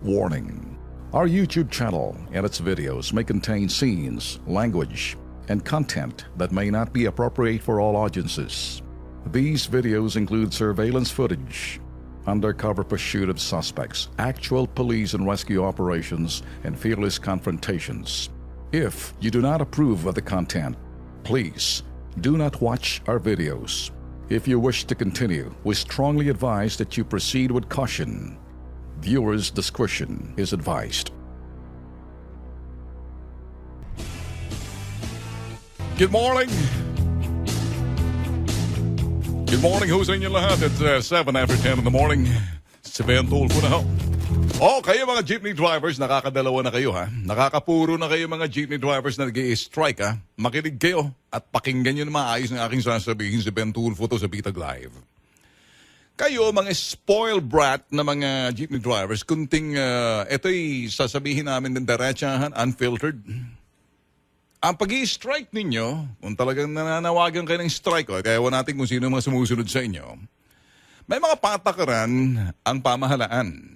Warning. Our YouTube channel and its videos may contain scenes, language, and content that may not be appropriate for all audiences. These videos include surveillance footage, undercover pursuit of suspects, actual police and rescue operations, and fearless confrontations. If you do not approve of the content, please do not watch our videos. If you wish to continue, we strongly advise that you proceed with caution. Viewers' discretion is advised. Good morning! Good morning ho sa inyo lahat. It's 7 after 10 in the morning. Si Ben Tulfo na ho. Oh, kayo mga jeepney drivers, nakakadalawa na kayo ha. Nakakapuro na kayo mga jeepney drivers na nag-i-strike ha. Makinig kayo at pakinggan nyo na maayos ng aking sasabihin si Ben Tulfo to sa Bitag Live. Kayo mga spoiled brat na mga jeepney drivers, kunting ito'y sasabihin namin ng diretsahan, unfiltered. Ang pag-i-strike ninyo, kung talagang nananawagan kayo ng strike, kaya wala natin kung sino mga sumusunod sa inyo, may mga patakaran ang pamahalaan.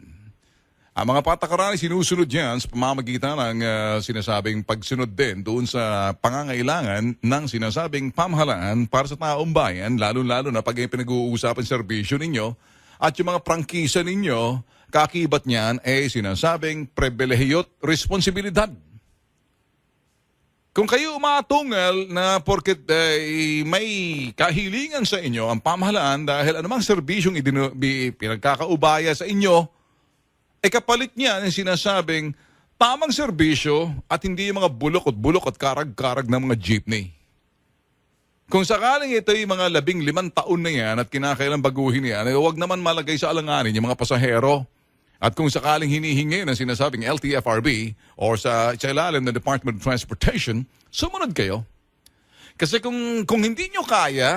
Ang mga patakaran ay sinusunod yan sa pamamagitan ng sinasabing pagsunod din doon sa pangangailangan ng sinasabing pamahalaan para sa taong bayan, lalo-lalo na pag pinag-uusapan serbisyo ninyo at yung mga prangkisa ninyo, kakibat niyan ay sinasabing pribilehiyo't responsibilidad. Kung kayo umatungal na porket may kahilingan sa inyo ang pamahalaan dahil anumang serbisyong pinagkakaubaya sa inyo, kapalit niya ang sinasabing tamang serbisyo at hindi yung mga bulok at karag-karag ng mga jeepney. Kung sakaling ito yung mga 15 taon na yan at kinakailang baguhin yan, huwag naman malagay sa alanganin yung mga pasahero. At kung sakaling hinihingi ng sinasabing LTFRB or sa ilalim ng Department of Transportation, sumunod kayo. Kasi kung hindi nyo kaya,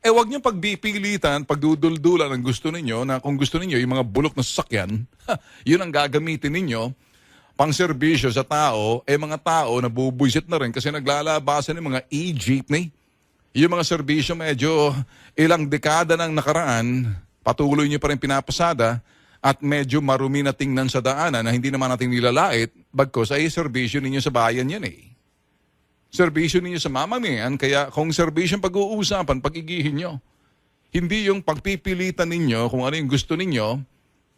huwag nyo pagpipilitan, pagduduldulan ang gusto ninyo na kung gusto ninyo yung mga bulok na sasakyan, yun ang gagamitin ninyo pang serbisyo sa tao, mga tao na bubwisit na rin kasi naglalabasan ng mga e-jeepney. Yung mga serbisyo medyo ilang dekada nang nakaraan, patuloy nyo pa rin pinapasada at medyo marumi na tingnan sa daanan na hindi naman natin nilalait, bagkos ay serbisyo ninyo sa bayan yan serbisyo ninyo sa mamamayan, kaya kung serbisyo pag-uusapan, pag-igihin nyo. Hindi yung pagpipilitan ninyo kung ano yung gusto ninyo,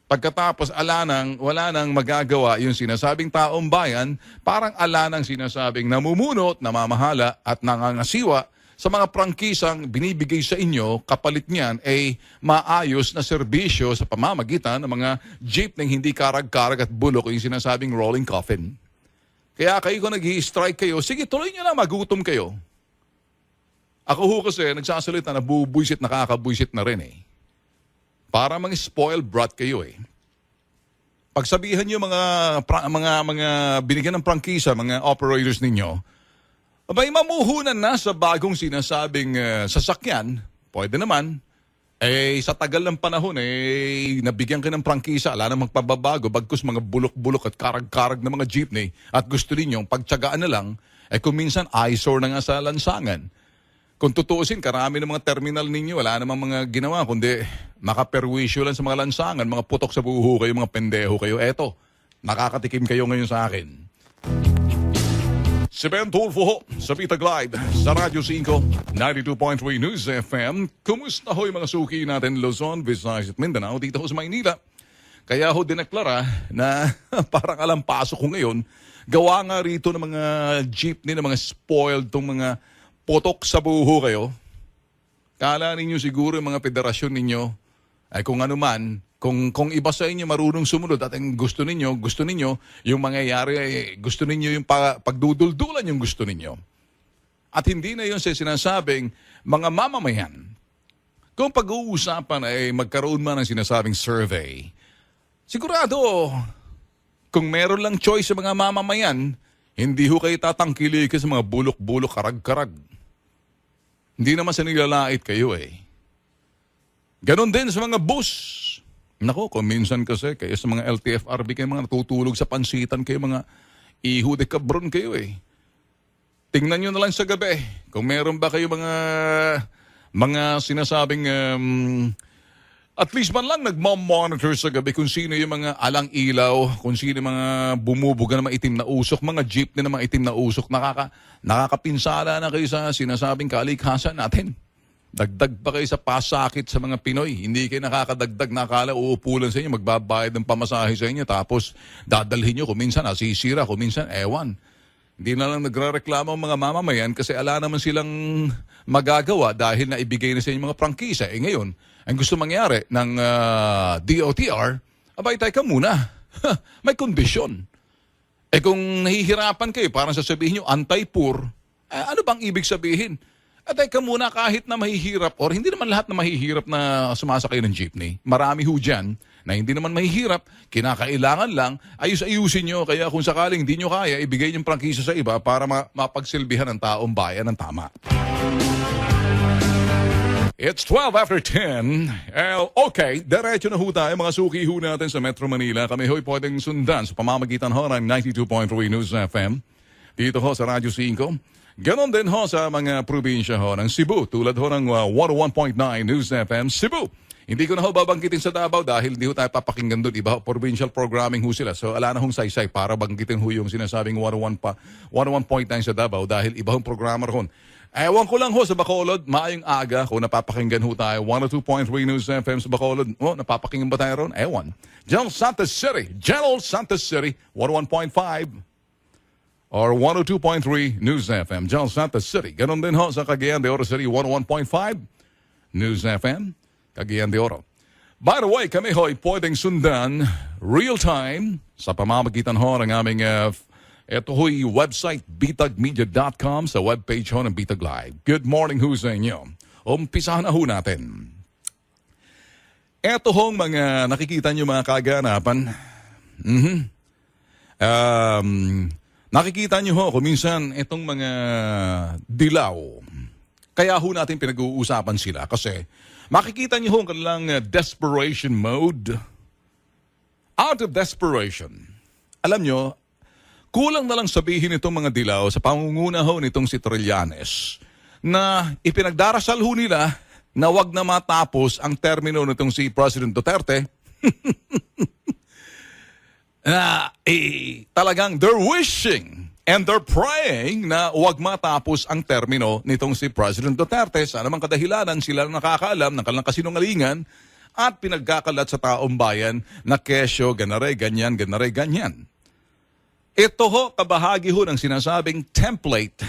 pagkatapos wala nang magagawa yung sinasabing taong bayan, parang nang sinasabing namumunot, namamahala at nangangasiwa sa mga prangkisang binibigay sa inyo, kapalit niyan ay maayos na serbisyo sa pamamagitan ng mga jeep na hindi karag-karag at bulok yung sinasabing rolling coffin. Kaya kayo kung nag-i-strike kayo, sige tuloy nyo lang, magutom kayo. Ako ho kasi nagsasalita na bubwisit, nakakabwisit na rin Para mga spoiled brat kayo Pagsabihan nyo mga binigyan ng prangkisa, mga operators ninyo, may mamuhunan na sa bagong sinasabing sasakyan, pwede naman, sa tagal ng panahon, nabigyan ka ng prangkisa, ala na magpababago, bagkus mga bulok-bulok at karag-karag na mga jeepney, at gusto ninyong pagtsagaan na lang, kung minsan eyesore na nga sa lansangan. Kung tutuusin, karami ng mga terminal ninyo, wala namang mga ginawa, kundi makaperwisyo lang sa mga lansangan, mga putok sa buho kayo, mga pendeho kayo. Eto, nakakatikim kayo ngayon sa akin. Si Ben Tulfo sa Bitag Live sa Radyo 5, 92.3 News FM. Kumusta ho yung mga suki natin Luzon, Visayas at Mindanao dito ho sa Maynila? Kaya ho dineklara na parang alampasok ko ngayon, gawa nga rito ng mga jeepney, ng mga spoiled tong mga potok sa buho kayo. Kala ninyo siguro yung mga federasyon ninyo ay kung ano man, kung iba sa inyo marunong sumunod at ang gusto ninyo yung mangyayari ay gusto ninyo yung pagduduldulan yung gusto ninyo. At hindi na yun sa sinasabing mga mamamayan. Kung pag-uusapan ay magkaroon man ng sinasabing survey, sigurado kung meron lang choice sa mga mamamayan, hindi ho kayo tatangkili sa mga bulok-bulok, karag-karag. Hindi naman sa nilalait kayo Ganon din sa mga bus. Nako, kung minsan kasi kayo sa mga LTFRB kayo mga natutulog sa pansitan kayo, mga iho de cabron kayo Tingnan nyo na lang sa gabi kung meron ba kayo mga sinasabing At least man lang nagmamonitor sa gabi kung sino yung mga alang ilaw, kung sino yung mga bumubuga na mga itim na usok, mga jeepney na mga itim na usok, nakakapinsala na kayo sa sinasabing kalikhasan natin. Dagdag pa kayo sa pasakit sa mga Pinoy. Hindi kayo nakakadagdag na akala uupulan sa inyo, magbabayad ng pamasahe sa inyo, tapos dadalhin nyo kung minsan nasisira, kung minsan ewan. Hindi na lang nagre-reklamo ang mga mamamayan kasi ala naman silang magagawa dahil naibigay na sa inyo mga prangkisa. Ngayon, ang gusto mangyari ng DOTR, abay tayo ka muna. May kondisyon. Kung nahihirapan kayo, parang sasabihin nyo, anti-poor, ano bang ibig sabihin? Teka muna, kahit na mahihirap, or hindi naman lahat na mahihirap na sumasakay ng jeepney. Marami ho dyan na hindi naman mahihirap, kinakailangan lang, ayusin nyo. Kaya kung sakaling hindi nyo kaya, ibigay yung prangkisa sa iba para mapagsilbihan ng taong bayan ng tama. It's 12 after 10. Okay, diretso na ho tayo. Mga suki ho natin sa Metro Manila. Kami ho'y pwedeng sundan sa pamamagitan ho ng 92.3 News FM. Dito ho sa Radyo 5. Ganon din ho sa mga probinsya ho ng Cebu. Tulad ho ng 101.9 News FM Cebu. Hindi ko na ho babanggitin sa Davao dahil hindi ho tayo papakinggan doon. Iba ho, provincial programming ho sila. So ala na hong saysay para banggitin ho yung sinasabing 101.9 sa Davao dahil iba hong programmer ho. Ewan ko lang ho sa Bacolod, maayong aga kung napapakinggan ho tayo. 102.3 News FM sa Bacolod. Napapakinggan ba tayo ron? Ewan. General Santos City, 101.5 or 102.3 News FM, General Santos City. Ganon din ho sa Cagayan de Oro City, 101.5 News FM, Cagayan de Oro. By the way, kami ho'y pwedeng sundan real-time sa pamamagitan ho ng aming ito ho'y website, bitagmedia.com, sa webpage ho ng Bitag Live. Good morning ho sa inyo. Umpisahan na ho natin. Ito hong mga nakikita nyo mga kaganapan. Nakikita nyo ho kung minsan itong mga dilaw. Kaya ho natin pinag-uusapan sila kasi makikita nyo ho ang kanilang desperation mode. Out of desperation. Alam nyo, kulang na lang sabihin itong mga dilaw sa pangunguna ho nitong si Trillanes na ipinagdarasal ho nila na wag na matapos ang termino nitong si President Duterte. Talagang they're wishing and they're praying na wag matapos ang termino nitong si President Duterte. Sa anumang kadahilanan sila nakakaalam ng kanilang kasinungalingan at pinagkakalat sa taong bayan na kesyo, ganare, ganyan, ganare, ganyan. Ito ho, kabahagi ho ng sinasabing template.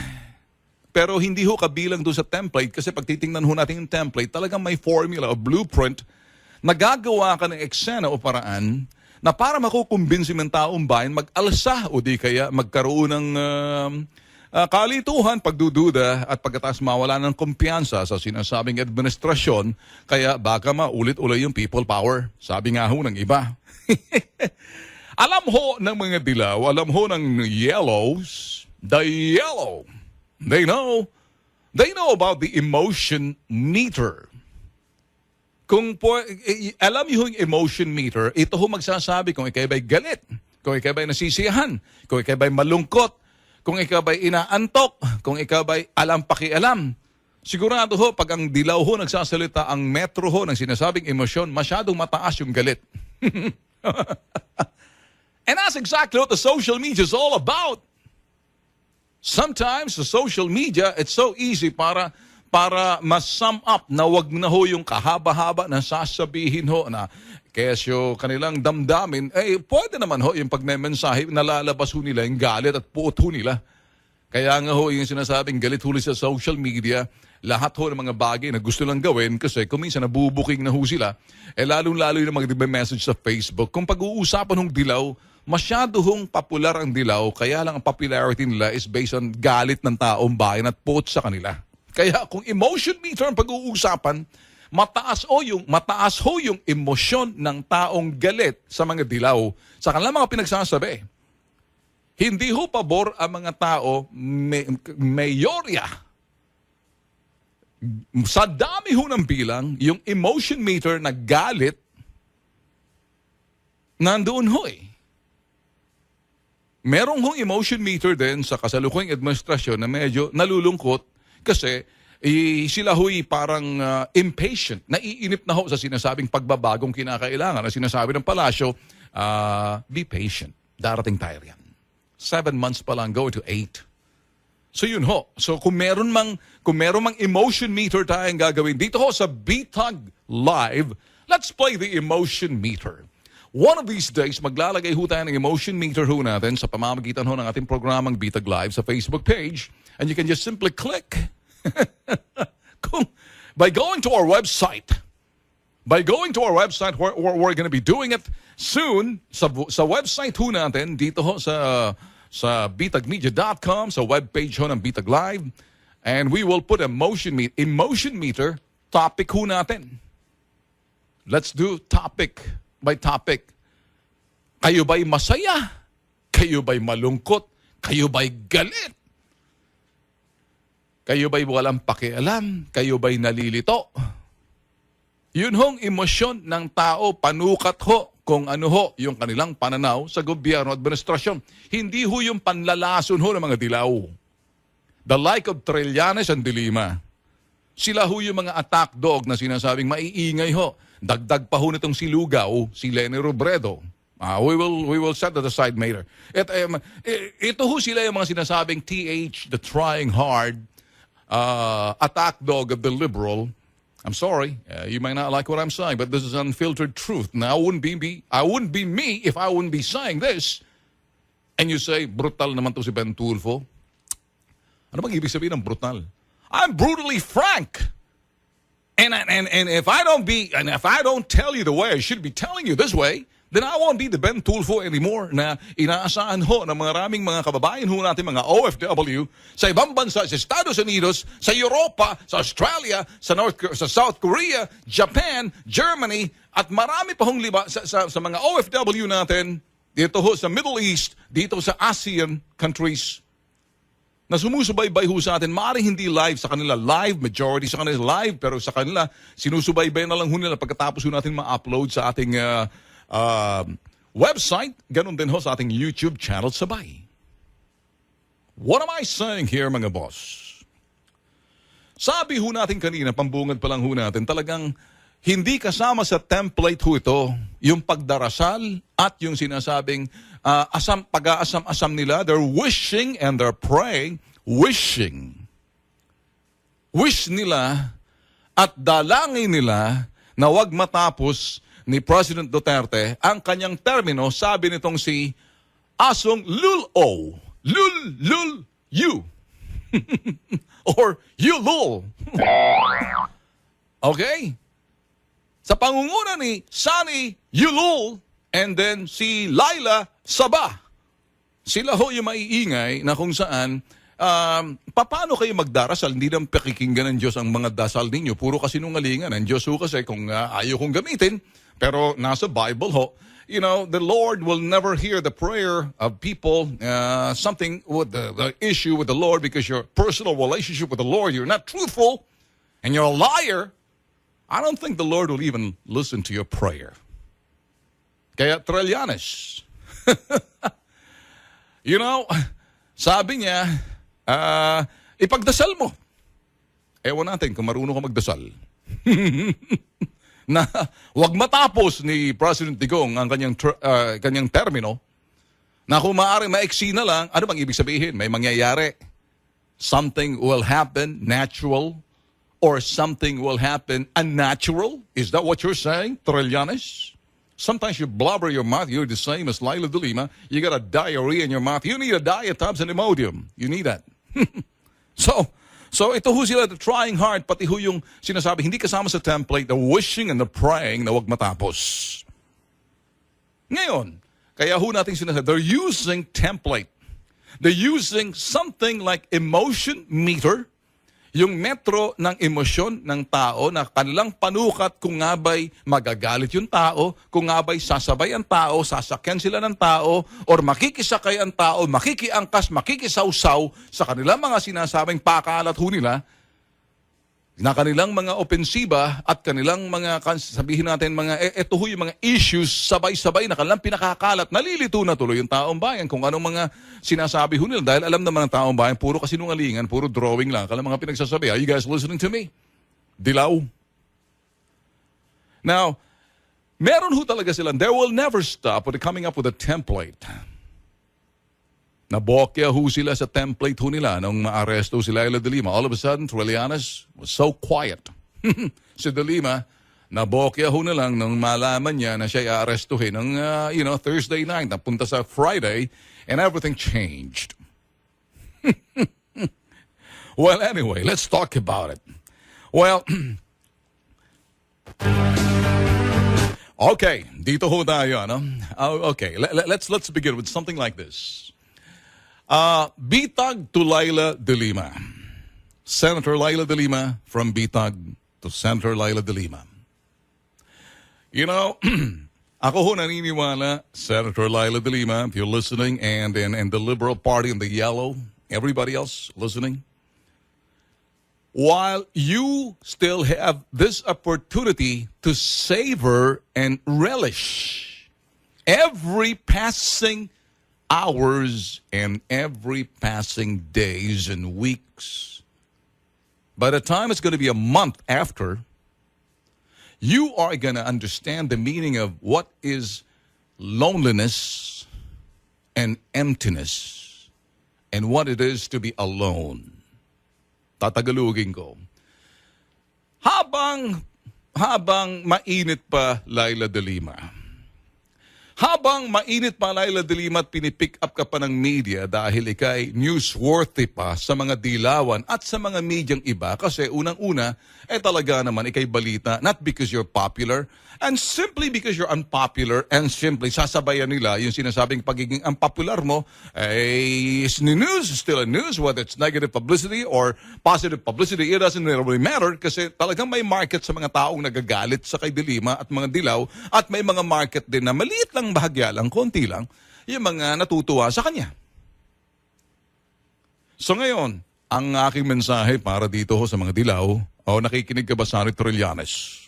Pero hindi ho kabilang doon sa template kasi pag titingnan ho natin yung template, talagang may formula o blueprint na gagawa ka ng eksena o paraan na para makukumbinsi ng taong bayan mag-alsa o di kaya magkaroon ng kalituhan, pagdududa at pagkatapos mawala ng kumpiyansa sa sinasabing administrasyon kaya baka maulit-ulit yung people power. Sabi nga ho ng iba. Alam ho ng mga dilaw, alam ho ng yellows, the yellow. They know about the emotion meter. Kung alam niyo yung emotion meter, ito ho magsasabi kung ikaw ba'y galit, kung ikaw ba'y nasisiyahan, kung ikaw ba'y malungkot, kung ikaw ba'y inaantok, kung ikaw ba'y alam pakialam. Sigurado ho, pag ang dilaw ho nagsasalita, ang metro ho ng sinasabing emosyon, masyadong mataas yung galit. And that's exactly what the social media is all about. Sometimes the social media, it's so easy para mas-sum up na wag na ho yung kahaba-haba na sasabihin ho na kesyo kanilang damdamin, pwede naman ho yung pagmemensahe, nalalabas ho nila yung galit at puot ho nila. Kaya nga ho yung sinasabing galit huli sa social media, lahat ho ng mga bagay na gusto lang gawin kasi kung minsan nabubuking na ho sila, lalong-lalo yung mga message sa Facebook. Kung pag-uusapan hong dilaw, masyado hong popular ang dilaw, kaya lang ang popularity nila is based on galit ng taong bayan at puot sa kanila. Kaya kung emotion meter ang pag-uusapan, mataas ho yung emosyon ng taong galit sa mga dilaw sa kanilang mga pinagsasabi. Hindi ho pabor ang mga tao, mayorya. Sa dami ho ng bilang, yung emotion meter na galit, nandoon ho eh. Merong hong emotion meter din sa kasalukuyang administrasyon na medyo nalulungkot kasi sila huy parang impatient, naiinip na ho sa sinasabing pagbabagong kinakailangan na sinasabi ng palasyo, be patient. Darating tayo yan. 7 months pa lang, go to 8. So yun ho. So kung meron mang emotion meter tayong gagawin dito ho sa BTAG Live, let's play the emotion meter. One of these days, maglalagay ho tayo ng emotion meter ho natin sa pamamagitan ho ng ating programang BTAG Live sa Facebook page. And you can just simply click by going to our website. By going to our website, we're going to be doing it soon sa website ho natin dito ho sa bitagmedia.com, sa webpage ho ng BTAG Live. And we will put emotion meter topic ho natin. Let's do topic by topic. Kayo ba'y masaya? Kayo ba'y malungkot? Kayo ba'y galit? Kayo ba'y walang pakialam? Kayo ba'y nalilito? Yun hong emosyon ng tao, panukat ho kung ano ho yung kanilang pananaw sa gobyerno at administrasyon. Hindi ho yung panlalason ho ng mga dilaw. The like of Trillanes and Dilima. Sila ho yung mga attack dog na sinasabing maiingay ho. Dagdag pa ho nitong si Lugaw, si Leni Robredo. We will set that aside later. Ito ho sila yung mga sinasabing TH, the trying hard, attack dog of the liberal. I'm sorry, you may not like what I'm saying, but this is unfiltered truth. Now, I wouldn't be me if I wouldn't be saying this. And you say, brutal naman to si Ben Tulfo. Ano bang ibig sabihin ng brutal? I'm brutally frank. And if I don't tell you the way I should be telling you this way, then I won't be the Ben Tulfo anymore na inaasahan ho ng maraming mga kababayan ho natin, mga OFW, sa ibang bansa, sa Estados Unidos, sa Europa, sa Australia, sa South Korea, Japan, Germany, at marami pa hong sa mga OFW natin, dito ho sa Middle East, dito sa ASEAN countries, na sumusubaybay ho sa atin, maaaring hindi live sa kanila, live, majority sa kanila live, pero sa kanila, sinusubaybay na lang ho nila pagkatapos ho natin ma-upload sa ating website, ganun din ho sa ating YouTube channel sabay. What am I saying here, mga boss? Sabi ho natin kanina, pambungad pa lang ho natin, talagang hindi kasama sa template ho ito, yung pagdarasal at yung sinasabing pag-aasam-asam nila, they're wishing and they're praying, wishing. Wish nila at dalangin nila na wag matapos ni President Duterte ang kanyang termino, sabi nitong si Asong Lul-O. Lul-U. Or Yulul. Okay? Sa pangunguna ni Sunny Yulul and then si Laila Saba. Sila ho yung maiingay na kung saan paano kayo magdarasal? Hindi nang pakikinggan ng Diyos ang mga dasal ninyo. Puro kasinungalingan. Ang Diyos ho kasi kung ayaw kong gamitin, pero nasa Bible ho, you know, the Lord will never hear the prayer of people, something with the issue with the Lord because your personal relationship with the Lord, you're not truthful, and you're a liar. I don't think the Lord will even listen to your prayer. Kaya Trillanes, you know, sabi niya, ipagdasal mo. Ewan natin kung marunong ka magdasal. Na wag matapos ni President Digong ang kanyang termino, na kung maaaring maiksi na lang, ano bang ibig sabihin? May mangyayari. Something will happen natural or something will happen unnatural? Is that what you're saying, Trillanes? Sometimes you blubber your mouth. You're the same as Laila de Lima. You got a diarrhea in your mouth. You need a diatabs and Imodium. You need that. So ito ho sila trying hard, pati ho yung sinasabi, hindi kasama sa template, the wishing and the praying na wag matapos. Ngayon, kaya ho natin sinasabi, they're using template. They're using something like emotion meter, yung metro ng emosyon ng tao na kanilang panukat kung nga ba'y magagalit yung tao, kung nga ba'y sasabay ang tao, sasakyan sila ng tao, or makikisakay ang tao, makikiangkas, makikisawsaw sa kanilang mga sinasabing pakalat ho nila. na kanilang mga opensiba at kanilang mga, sabihin natin, ito ho yung mga issues sabay-sabay na kanilang pinakakalat. Nalilito na tuloy yung taong bayan kung anong mga sinasabi ho nila. Dahil alam naman ng taong bayan, puro kasinungalingan, puro drawing lang. Kanilang mga pinagsasabi, are you guys listening to me? Dilaw. Now, meron ho talaga silang, they will never stop with coming up with a template. Nabokya ho sila sa template ho nila nung maaresto si Laila de Lima. All of a sudden, Trillanes was so quiet. Si de Lima, nabokya ho na lang nung malaman niya na siya i-arestuhin ng Thursday night. Napunta sa Friday and everything changed. Well, anyway, let's talk about it. Well, okay, dito ho tayo, ano? Okay, let's begin with something like this. Bitag to Laila de Lima. Senator Laila de Lima from Bitag to Senator Laila de Lima. You know, ako ho naniniwala, Senator Laila de Lima, if you're listening, and the Liberal Party and the Yellow, everybody else listening, while you still have this opportunity to savor and relish every passing hours and every passing days and weeks, by the time it's going to be a month after, you are going to understand the meaning of what is loneliness and emptiness and what it is to be alone. Tatagalugin ko. Habang mainit pa Laila de Lima, habang mainit pa Laila de Lima at pinipick up ka pa ng media dahil ikay newsworthy pa sa mga dilawan at sa mga medyang iba kasi unang-una, talaga naman ikay balita not because you're popular and simply because you're unpopular and simply sasabayan nila yung sinasabing pagiging unpopular mo is news, still a news, whether it's negative publicity or positive publicity, it doesn't really matter kasi talagang may market sa mga taong nagagalit sa kay de Lima at mga dilaw at may mga market din na maliit lang, bahagya lang, konti lang, yung mga natutuwa sa kanya. So ngayon, ang aking mensahe para dito ho sa mga dilaw, nakikinig ka ba sa Trillanes?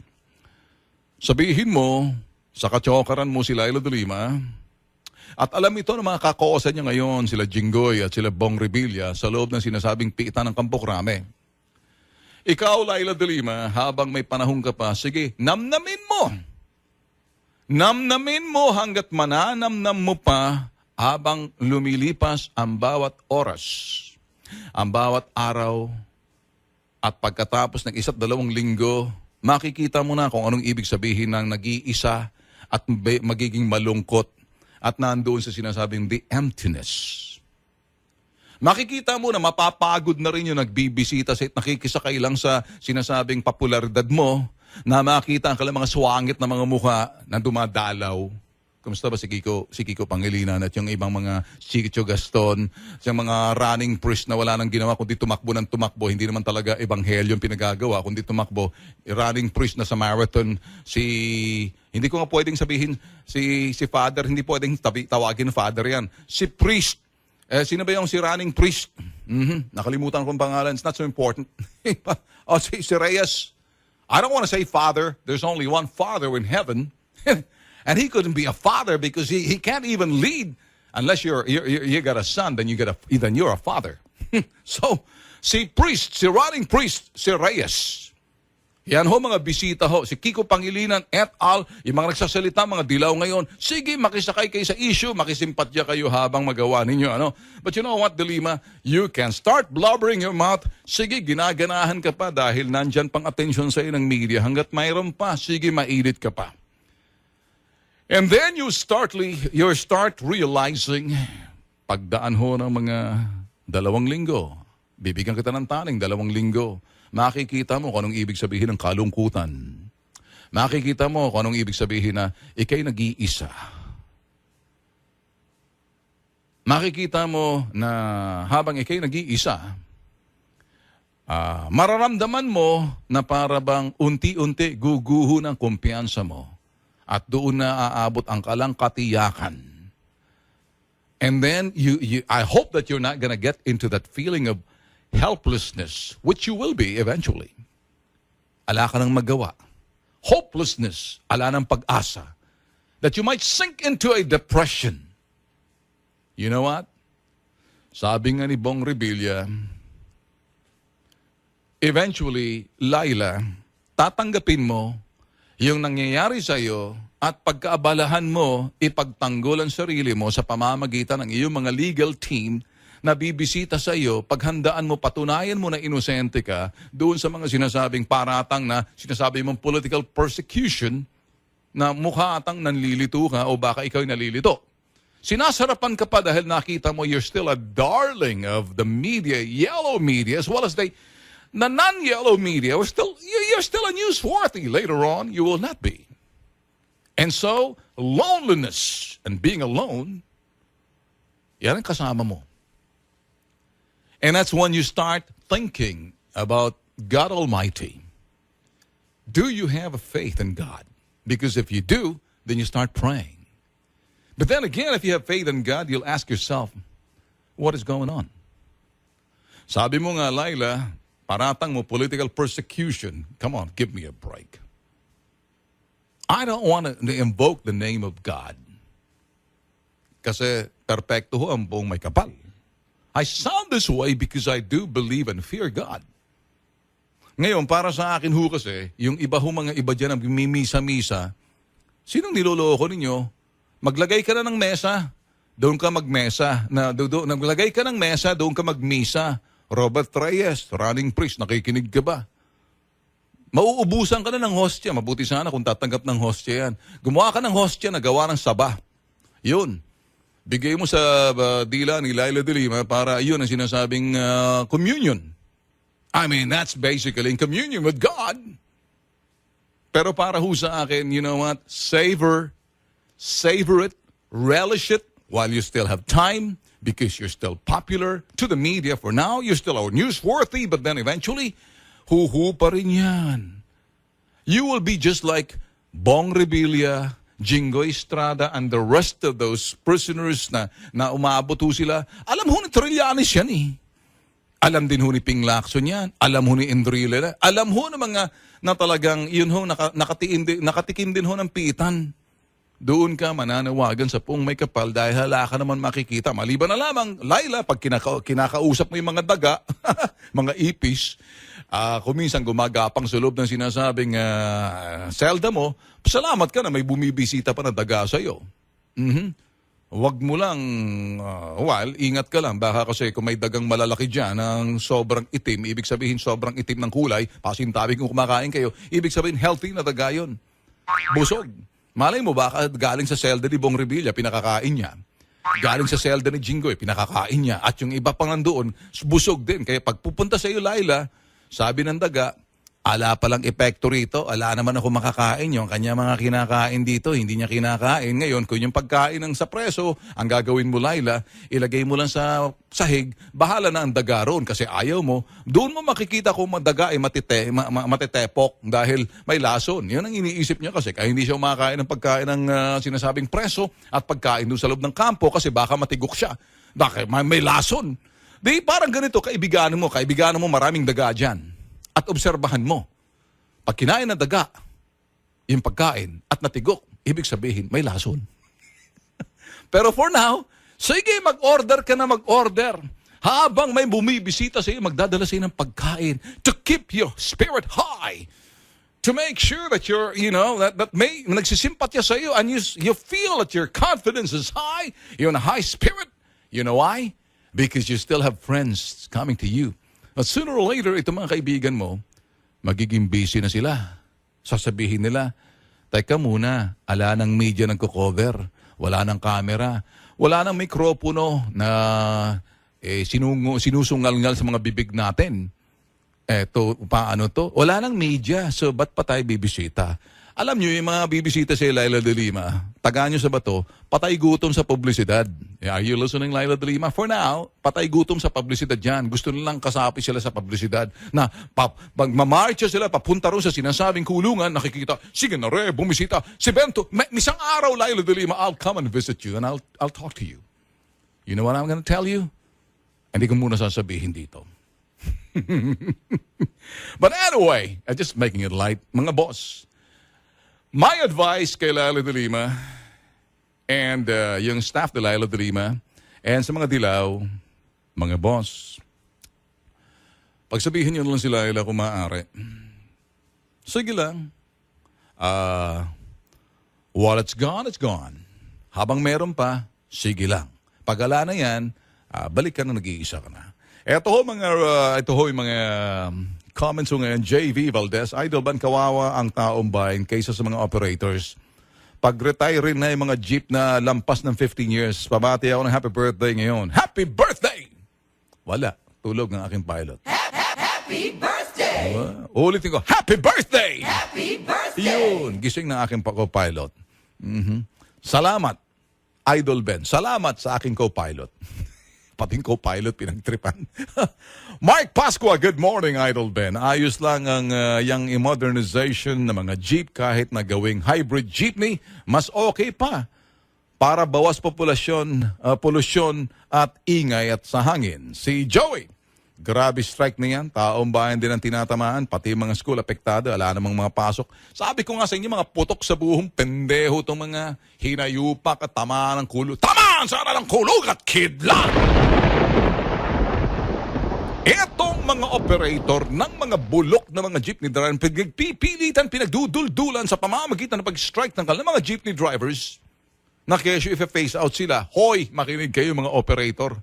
Sabihin mo, sa kachokaran mo si Laila de Lima, at alam ito ng mga kakoosa niya ngayon, sila Jinggoy at sila Bong Revilla, sa loob ng sinasabing piitan ng Kampo Krame. Ikaw, Laila de Lima, habang may panahon ka pa, sige, namnamin mo. Namnamin mo hanggat mananamnam mo pa habang lumilipas ang bawat oras, ang bawat araw, at pagkatapos ng 1-2 linggo, makikita mo na kung anong ibig sabihin ng nag-iisa at magiging malungkot at nandoon sa sinasabing the emptiness. Makikita mo na mapapagod na rin yung nagbibisita at nakikisakay lang sa sinasabing popularidad mo na makita ang mga swangit na mga mukha na dumadalaw. Kamusta ba si Kiko Pangilinan at yung ibang mga Chicho Gaston, yung mga running priest na wala nang ginawa kundi tumakbo ng tumakbo, hindi naman talaga ebanghelyo yung pinagagawa, kundi tumakbo, running priest na sa marathon, hindi ko nga pwedeng sabihin, si father, hindi pwedeng tawagin father yan, si priest. Sino ba yung si running priest? Nakalimutan ko ang pangalan, it's not so important. Si Reyes. I don't want to say father, there's only one father in heaven. And he couldn't be a father because he can't even lead unless you got a son, then you're a father. So, si running priest, si Reyes. Yan ho mga bisita ho, si Kiko Pangilinan et al., yung mga nagsasalita, mga dilaw ngayon, sige, makisakay kayo sa issue, makisimpatya kayo habang magawa ninyo, ano. But you know what, de Lima, you can start blubbering your mouth, sige, ginaganahan ka pa dahil nandyan pang attention sa ng media, hanggat mayroon pa, sige, mainit ka pa. And then you start realizing, pagdaan ho ng mga 2 linggo, bibigyan kita ng taning 2 linggo, makikita mo kung anong ibig sabihin ng kalungkutan. Makikita mo kung anong ibig sabihin na ikay nag-iisa. Makikita mo na habang ikay nag-iisa, mararamdaman mo na para bang unti-unti guguho ng kumpiyansa mo. At doon na aabot ang kalangkatiyakan. And then, I hope that you're not gonna get into that feeling of helplessness, which you will be eventually. ala ka ng magawa. Hopelessness, ala ng pag-asa. That you might sink into a depression. You know what? Sabi nga ni Bong Revilla, eventually, Laila, tatanggapin mo yung nangyayari sa iyo at pagkaabalahan mo, ipagtanggol ang sarili mo sa pamamagitan ng iyong mga legal team na bibisita sa iyo, paghandaan mo, patunayan mo na inosente ka doon sa mga sinasabing paratang na sinasabi mong political persecution na mukha atang nanlilito ka o baka ikaw nalilito. Sinasarapan ka pa dahil nakita mo you're still a darling of the media, yellow media, as well as the non-yellow media. You're still a newsworthy. Later on, you will not be. And so, loneliness and being alone, yan ang kasama mo. And that's when you start thinking about God Almighty. Do you have a faith in God? Because if you do, then you start praying. But then again, if you have faith in God, you'll ask yourself, what is going on? Sabi mo nga, Laila, paratang mo political persecution. Come on, give me a break. I don't want to invoke the name of God. Kasi perpekto ho ang buong may kapal. I sound this way because I do believe and fear God. Ngayon, para sa akin ho kasi, yung iba ho mga iba dyan ang mimisa-misa, sinong niloloko ninyo? Maglagay ka na ng mesa, doon ka magmesa. Naglagay ka ng mesa, doon ka magmisa. Robert Reyes, running priest, nakikinig ka ba? Mauubusan ka na ng hostya. Mabuti sana kung tatanggap ng hostya yan. Gumawa ka ng hostya na gawa ng saba. Yun. Bigay mo sa dila ni Laila de Lima para yun ang sinasabing communion. I mean, that's basically in communion with God. Pero para ho sa akin, you know what? Savor it, relish it while you still have time because you're still popular to the media. For now, you're still newsworthy, but then eventually, huhu pa rin yan. You will be just like Bong Revilla, Jingo Estrada, and the rest of those prisoners na umabot ho sila. Alam ho ni Trillanes yan eh. Alam din ho ni Ping Lacson yan. Alam ho ni Enrile. Alam ho ng mga na talagang yun ho, nakatikim din ho ng pitan. Doon ka mananawagan sa pong may kapal dahil hala ka naman makikita. Maliban na lamang, Laila, pag kinakausap mo yung mga daga, mga ipis, kuminsan gumagapang sa loob ng sinasabing selda mo, salamat ka na may bumibisita pa na daga sa'yo. Huwag mo lang, ingat ka lang. Baka kasi kung may dagang malalaki dyan ng sobrang itim, ibig sabihin sobrang itim ng kulay, pasintabi kung kumakain kayo, ibig sabihin healthy na daga yun. Busog. Malay mo, baka galing sa selda ni Bong Revilla, pinakakain niya. Galing sa selda ni Jingoy, pinakakain niya. At yung iba pang nandoon, busog din. Kaya pag pupunta sa iyo, Laila, sabi ng daga, ala palang epekto rito, ala naman ako makakain yung kanya mga kinakain dito, hindi niya kinakain. Ngayon, kung yung pagkain ng sa preso, ang gagawin mo, Laila, ilagay mo lang sa sahig, bahala na ang daga roon kasi ayaw mo. Doon mo makikita kung daga ay matitepok dahil may lason. Yun ang iniisip niya kasi kaya hindi siya umakain ng pagkain ng sinasabing preso at pagkain doon sa loob ng kampo kasi baka matigok siya. Bakit? May lason. Di parang ganito, kaibigan mo maraming daga dyan. At obserbahan mo, pag kinain ng daga, yung pagkain at natigok, ibig sabihin, may lason. Pero for now, sige, mag-order ka na mag-order. Habang may bumibisita sa iyo, magdadala sa iyo ng pagkain to keep your spirit high. To make sure that you're, that may nagsisimpatya sa iyo and you feel that your confidence is high, you're in a high spirit. You know why? Because you still have friends coming to you. But sooner or later, itong mga kaibigan mo, magiging busy na sila. Sasabihin nila, teka muna, ala ng media nagko-cover, wala ng camera, wala ng mikropono na sinusungal-ngal sa mga bibig natin. Eto, paano to? Wala ng media, so ba't pa tayo bibisita? Alam nyo, yung mga bibisita si Laila de Lima, taga nyo sa bato, patay gutom sa publisidad. Are you listening, Laila de Lima? For now, patay gutom sa publisidad yan. Gusto nilang kasapi sila sa publisidad. Na, pag mamarcha sila, papunta rin sa sinasabing kulungan, nakikita, sige na re, bumisita. Si Bento, isang araw, Laila de Lima, I'll come and visit you and I'll talk to you. You know what I'm gonna tell you? Hindi ko muna sasabihin dito. But anyway, I'm just making it light. Mga boss, my advice kay Laila de Lima and yung staff de Laila de Lima and sa mga dilaw, mga boss, pagsabihin nyo lang si Laila kung maaari. Sige lang. While it's gone, it's gone. Habang meron pa, sige lang. Pag ala na yan, balik ka na, nag-iisa ka na. Ito ho yung mga comments ho ngayon. JV Valdez, idol ban kawawa ang taong bayan kaysa sa mga operators. Pag-retire na yung mga jeep na lampas ng 15 years, pabati ako ng happy birthday ngayon. Happy birthday! Wala. Tulog ng aking pilot. Happy birthday! Ulitin ko, happy birthday! Happy birthday! Yun, gising na aking co-pilot. Salamat, Idol Ben. Salamat sa aking co-pilot. Pating co-pilot pinagtripan. Mike Pascua, good morning, Idol Ben. Ayos lang ang yung modernization ng mga jeep kahit na gawing hybrid jeepney, mas okay pa para bawas polusyon at ingay at sa hangin. Si Joey, grabe strike na yan. Taong bayan din ang tinatamaan, pati mga school apektado, ala namang mga pasok. Sabi ko nga sa inyo, mga putok sa buhong pendeho itong mga hinayupak at tamaan ng kulog. Tamaan sana ng kulog at kidlat! Etong mga operator ng mga bulok na mga jeepney driver, pinagpipilitan, pinagduduldulan sa pamamagitan ng pag-strike ng kanilang mga jeepney drivers na kesyo if-face out sila. Hoy, makinig kayo mga operator.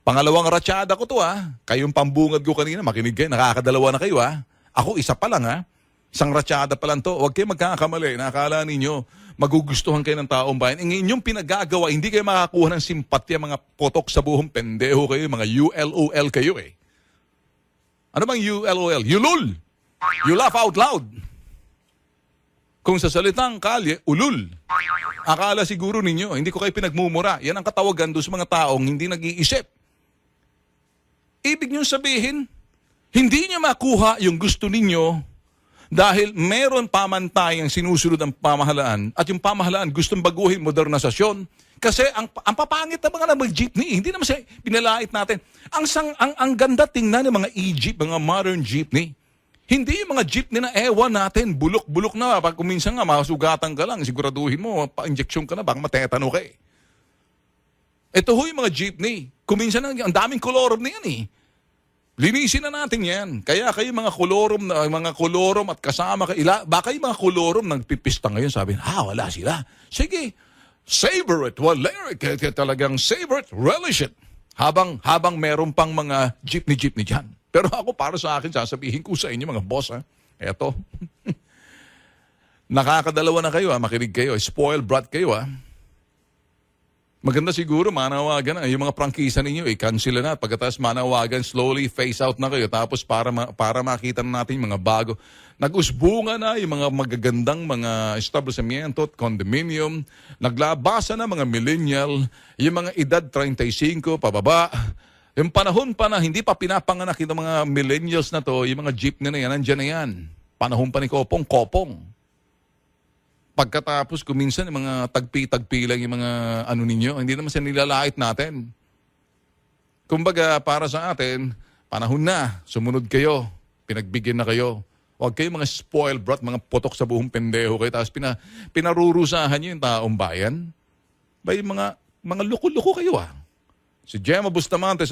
Pangalawang ratsyada ko to Kayong pambungad ko kanina, makinig kayo, nakakadalawa na kayo Ako isa pa lang Isang ratsyada pa lang to. Huwag kayo magkakamali. Nakakala ninyo, magugustuhan kayo ng taong bayan. Ang inyong pinagagawa, hindi kayo makakuha ng simpatya, mga potok sa buhong pendeho kayo, mga ULOL kayo Ano bang ULOL? Yulul! You laugh out loud. Kung sa salitang kalye, ulul. Akala siguro ninyo, hindi ko kayo pinagmumura. Yan ang katawagan doon sa mga taong hindi nag-iisip. Ibig nyo sabihin, hindi nyo makuha yung gusto ninyo dahil meron pamantayang sinusunod ang pamahalaan at yung pamahalaan gustong baguhin modernisasyon. Kasi ang papangit na mga jeepney, hindi naman siya pinalait natin. Ang ganda tingnan ng mga e-jeep, mga modern jeepney. Hindi yung mga jeepney na ewan natin, bulok-bulok na. Pag kuminsan nga, masugatan ka lang, siguraduhin mo, pa-injection ka na, baka matetano ka Ito ho yung mga jeepney. Kuminsan ang daming kolorom na yan Linisin na natin yan. Kaya kayo mga kolorom at kasama kayo, baka yung mga kolorom nagpipista ngayon, sabi, wala sila. Sige, savor it. Talagang savor it, relish it. Habang meron pang mga jeepney dyan. Pero ako para sa akin, sasabihin ko sa inyo mga boss, eto. Nakakadalawa na kayo, makinig kayo. Spoiled brat kayo, Maganda siguro, manawagan na. Yung mga prangkisa ninyo, cancel na. Pagkatapos manawagan, slowly phase out na kayo. Tapos para makita na natin yung mga bago. Nag-usbunga na yung mga magagandang mga establishmento at condominium. Naglabasa na mga millennial. Yung mga edad 35, pababa. Yung panahon pa na hindi pa pinapanganak yung mga millennials na to, yung mga jeepney na yan, nandyan na yan. Panahon pa ni Kopong. Pagkatapos, kuminsan, yung mga tagpi-tagpi lang yung mga ninyo, hindi naman siya nilalait natin. Kumbaga, para sa atin, panahon na, sumunod kayo, pinagbigyan na kayo. Huwag kayo mga spoiled brat, mga putok sa buhong pendeho kayo, tapos pinarurusahan nyo yung taong bayan. Ba yung mga luko-luko kayo Si Gemma Bustamante,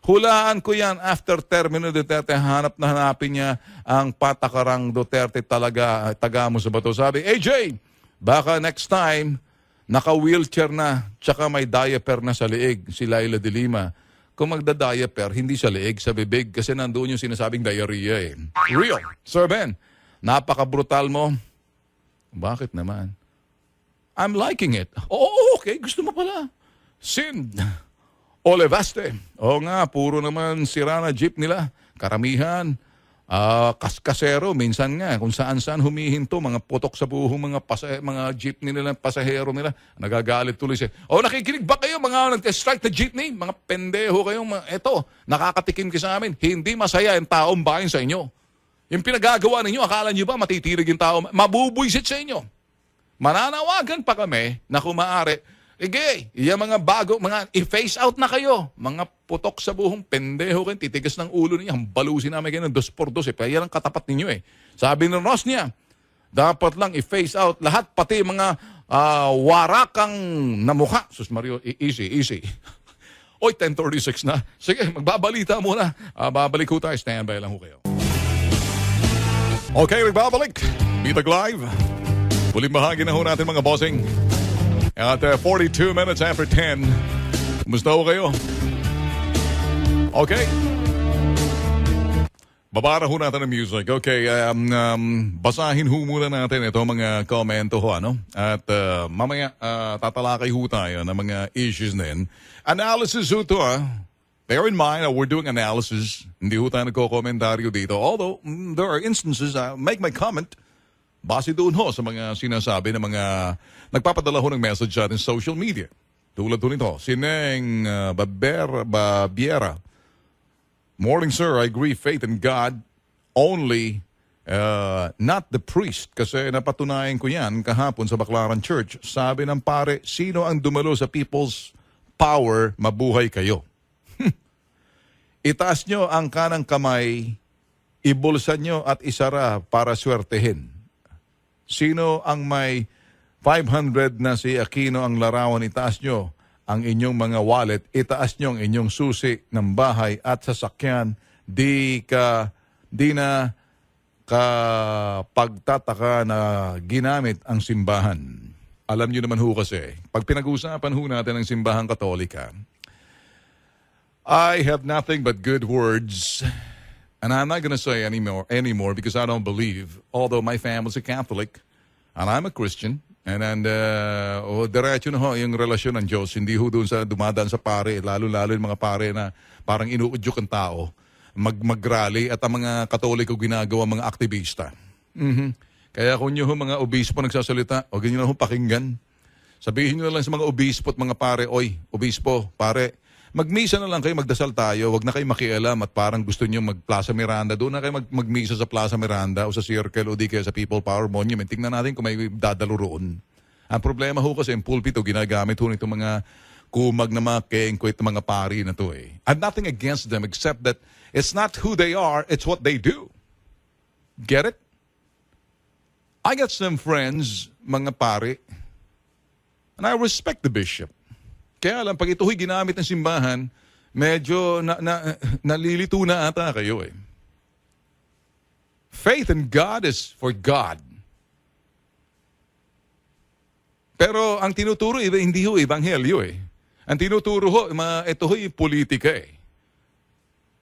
hulaan ko yan after termino Duterte, hanapin niya ang patakarang Duterte talaga, taga mo sa bato. Sabi, AJ, baka next time, naka-wheelchair na, tsaka may diaper na sa liig, si Laila de Lima. Kung magda-diaper, hindi sa liig, sa bibig, kasi nandoon yung sinasabing diarrhea Real. Sir Ben, napaka-brutal mo. Bakit naman? I'm liking it. Oo, okay, gusto mo pala. Sin. Olevaste. Oo nga, puro naman sira na jeep nila. Karamihan. Kaskasero, minsan nga, kung saan-saan humihinto, mga putok sa buhong mga jeepney nila, pasahero nila, nagagalit tuloy siya. Nakikinig ba kayo, mga nag-strike na jeepney? Mga pendeho kayo, eto, nakakatikim ka sa amin. Hindi masaya yung taong bayan sa inyo. Yung pinagagawa ninyo, akala nyo ba matitirig yung tao? Mabubuysit sa inyo. Mananawagan pa kami na kung maaari, Sige, yung mga bago, mga i-face out na kayo. Mga putok sa buhong pendeho kayo, titigas ng ulo niya, hambalusin namin kayo ng 2x2. Kaya yan ang katapat ninyo eh. Sabi ng Ross niya, dapat lang i-face out lahat, pati mga warakang na mukha. Sus Mario, easy. Oy, 10:36 na. Sige, magbabalita muna. Babalik ho tayo, standby lang ho kayo. Okay, magbabalik. Bitag Live. Huling bahagi na ho natin mga bossing. At 42 minutes after 10. Kumusta ho kayo? Okay. Babara ho natin ng music. Okay, basahin ho muna natin ito mga komento ho, ano? At mamaya tatalakay ho tayo ng mga issues na yun. Analysis ho ito, Bear in mind, we're doing analysis. Hindi ho tayo nagko-komentaryo dito. Although, there are instances, make my comment. Base doon ho sa mga sinasabi ng mga nagpapadala ho ng message sa ating social media. Tulad ho nito, si Neng Babiera. Morning sir, I agree faith in God only, not the priest. Kasi napatunayan ko yan kahapon sa Baclaran Church. Sabi ng pare, sino ang dumalo sa people's power, mabuhay kayo. Itaas nyo ang kanang kamay, ibulsan nyo at isara para swertehin. Sino ang may 500 na si Aquino ang larawan, itaas nyo ang inyong mga wallet, itaas nyo ang inyong susi ng bahay at sasakyan, di na pagtataka na ginamit ang simbahan. Alam nyo naman ho kasi, pag pinag-uusapan ho natin ang simbahan katolika, I have nothing but good words. And I'm not going to say anymore because I don't believe, although my family's a Catholic, and I'm a Christian, and diretso na ho yung relasyon ng Diyos, hindi ho doon sa dumadaan sa pare, lalo-lalo yung mga pare na parang inuudyok ang tao, mag-rally at ang mga Katoliko ginagawa mga aktivista. Kaya kung nyo ho mga obispo nagsasalita, huwag nyo na ho pakinggan. Sabihin nyo na lang sa mga obispo at mga pare, oy, obispo, pare, magmisa na lang kayo, magdasal tayo, wag na kayo makialam at parang gusto nyo mag-Plaza Miranda, doon na kayo magmisa sa Plaza Miranda o sa Circle o di kaya sa People Power Monument. Tingnan natin kung may dadalo roon. Ang problema ho kasi yung pulpito, ginagamit ho nitong mga kumag na mga kengkwit na mga pari na to eh. I have nothing against them except that it's not who they are, it's what they do. Get it? I got some friends, mga pari, and I respect the bishop. Kaya lang, pag ito'y ginamit ng simbahan, medyo nalilito na ata kayo eh. Faith in God is for God. Pero ang tinuturo, hindi ho ebanghelyo eh. Ang tinuturo ho, ito ho'y politika eh.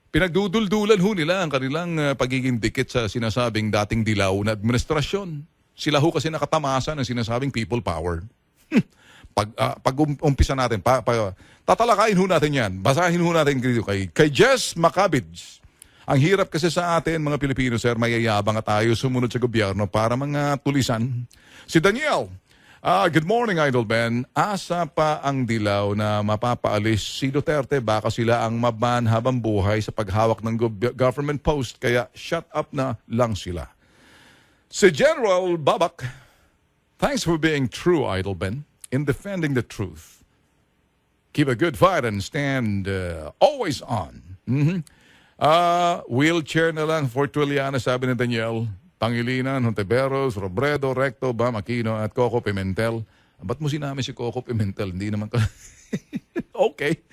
Pinagduduldulan ho nila ang kanilang pagiging dikit sa sinasabing dating dilaw na administrasyon. Sila ho kasi nakatamasa ng sinasabing people power. Pag-umpisa natin, tatalakayin ho natin yan. Basahin ho natin dito kay Jess Macabids. Ang hirap kasi sa atin, mga Pilipino, sir, mayayabang at tayo sumunod sa gobyerno para mga tulisan. Si Daniel, good morning, Idol Ben. Asa pa ang dilaw na mapapaalis si Duterte? Baka sila ang maban habang buhay sa paghawak ng government post. Kaya shut up na lang sila. Si General Babak, thanks for being true, Idol Ben, in defending the truth. Keep a good fight and stand always on. Wheelchair na lang for Trilliana, sabi ni Daniel. Pangilinan, Hontiveros, Robredo, Recto, Bam Aquino at Coco Pimentel. Ba't mo sinami si Coco Pimentel? Hindi naman ka... Okay.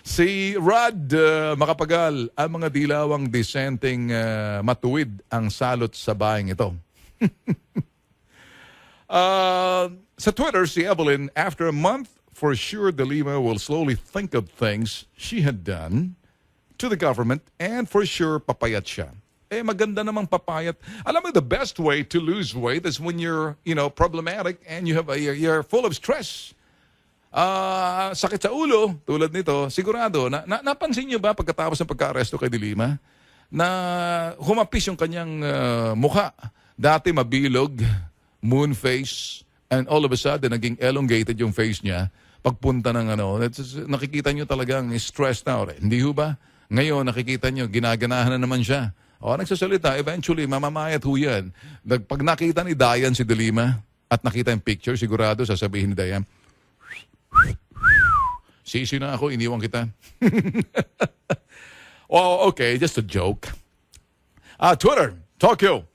Si Rod Makapagal, ang mga dilawang dissenting matuwid ang salot sa baeng ito. Sa Twitter, si Evelyn, after a month, for sure, De Lima will slowly think of things she had done to the government and for sure, papayat siya. Maganda namang papayat. Alam mo, the best way to lose weight is when you're, problematic and you're full of stress. Sakit sa ulo, tulad nito, sigurado, napansin niyo ba pagkatapos ng pagka-aresto kay De Lima, na humapis yung kanyang mukha. Dati mabilog, moon face, and all of a sudden, naging elongated yung face niya. Pagpunta ng nakikita nyo talagang stressed out. Hindi ho ba? Ngayon, nakikita nyo, ginaganahan na naman siya. Nagsasalita, eventually, mamamayat ho yan. Pag nakita ni Dayan si De Lima, at nakita yung picture, sigurado sasabihin ni Dayan, Sisi na ako, iniwan kita. Oh, okay, just a joke. Twitter, Tokyo.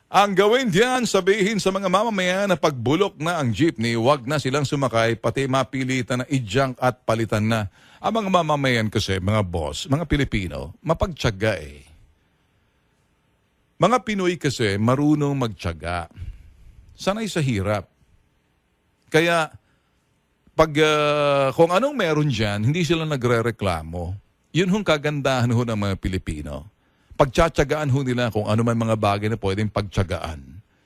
Ang gawin diyan, sabihin sa mga mamamayan na pagbulok na ang jeepney, wag na silang sumakay, pati mapilitan na i-junk at palitan na. Ang mga mamamayan kasi, mga boss, mga Pilipino, mapagtyaga eh. Mga Pinoy kasi, marunong magtyaga. Sanay sa hirap. Kaya, kung anong meron dyan, hindi sila nagre-reklamo. Yun hong kagandahan ho ng mga Pilipino. Pagtsatsagaan ho nila kung ano man mga bagay na pwedeng pagtsagaan.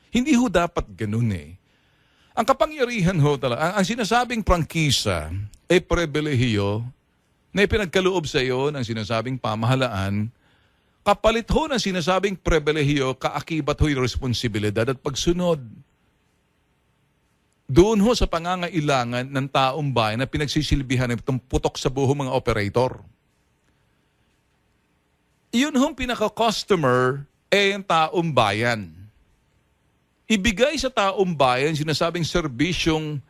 Hindi ho dapat ganun eh. Ang kapangyarihan ho talaga, ang sinasabing prangkisa ay pribilehiyo na ipinagkaloob sa iyo ng sinasabing pamahalaan, kapalit ho ng sinasabing pribilehiyo, kaakibat ho yung responsibilidad at pagsunod. Doon ho sa pangangailangan ng taong bayan na pinagsisilbihan ng itong putok sa buho mga operator. Iyon hong pinaka-customer ang taong bayan. Ibigay sa taong bayan sinasabing serbisyong,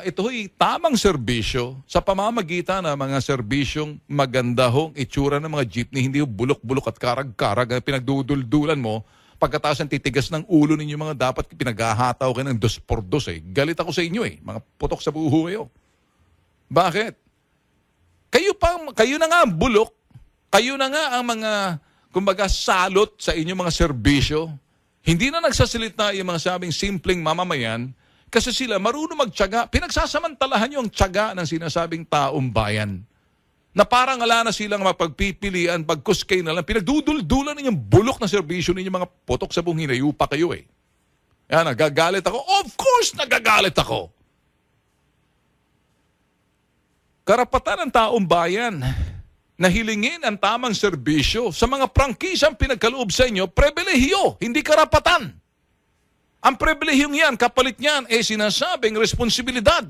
ito ho'y tamang serbisyo sa pamamagitan ng mga serbisyong maganda hong itsura ng mga jeepney, hindi bulok-bulok at karag-karag na pinagduduldulan mo pagkatapos ang titigas ng ulo ninyo mga dapat pinaghahataw kayo ng 2x2 eh. Galit ako sa inyo eh, mga putok sa buho kayo. Bakit? Kayo na nga ang bulok. Kayo na nga ang mga, kumbaga, salot sa inyong mga serbisyo. Hindi na nagsasalita yung mga sabing simpleng mamamayan kasi sila marunong magtiyaga. Pinagsasamantalahan yung tiyaga ng sinasabing taong bayan. Na parang wala na silang mapagpipilian, pagkuskay na lang. Pinagduduldulan ninyong bulok na serbisyo ninyong mga putok sa buong hinayupa kayo eh. Yan, nagagalit ako. Of course, nagagalit ako. Karapatan ng taong bayan na hilingin ang tamang serbisyo sa mga prangkisang pinagkaloob sa inyo, pribilehiyo, hindi karapatan. Ang pribilehiyong yan, kapalit niyan, sinasabing responsibilidad.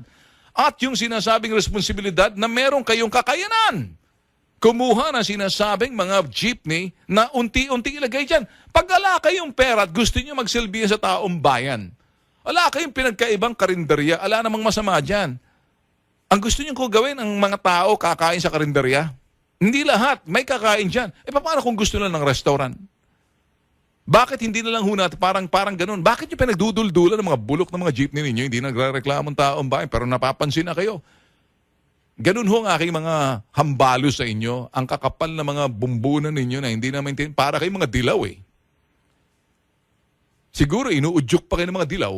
At yung sinasabing responsibilidad na meron kayong kakayanan. Kumuha na sinasabing mga jeepney na unti-unti ilagay dyan. Pag wala kayong pera at gusto nyo magsilbihan sa taong bayan, wala kayong pinagkaibang karinderya, wala namang masama dyan. Ang gusto nyo ko gawin, ang mga tao kakain sa karinderya, hindi lahat. May kakain dyan. Paano kung gusto na ng restaurant? Bakit hindi na lang ho natin parang ganun? Bakit yung pinagduduldulan ng mga bulok ng mga jeepney ninyo, hindi nagre-reklamong taong bayan, pero napapansin na kayo? Ganun ho ang aking mga hambalo sa inyo, ang kakapal na mga bumbunan ninyo na hindi na maintain, para kayong mga dilaw eh. Siguro inuudyok pa kayo ng mga dilaw.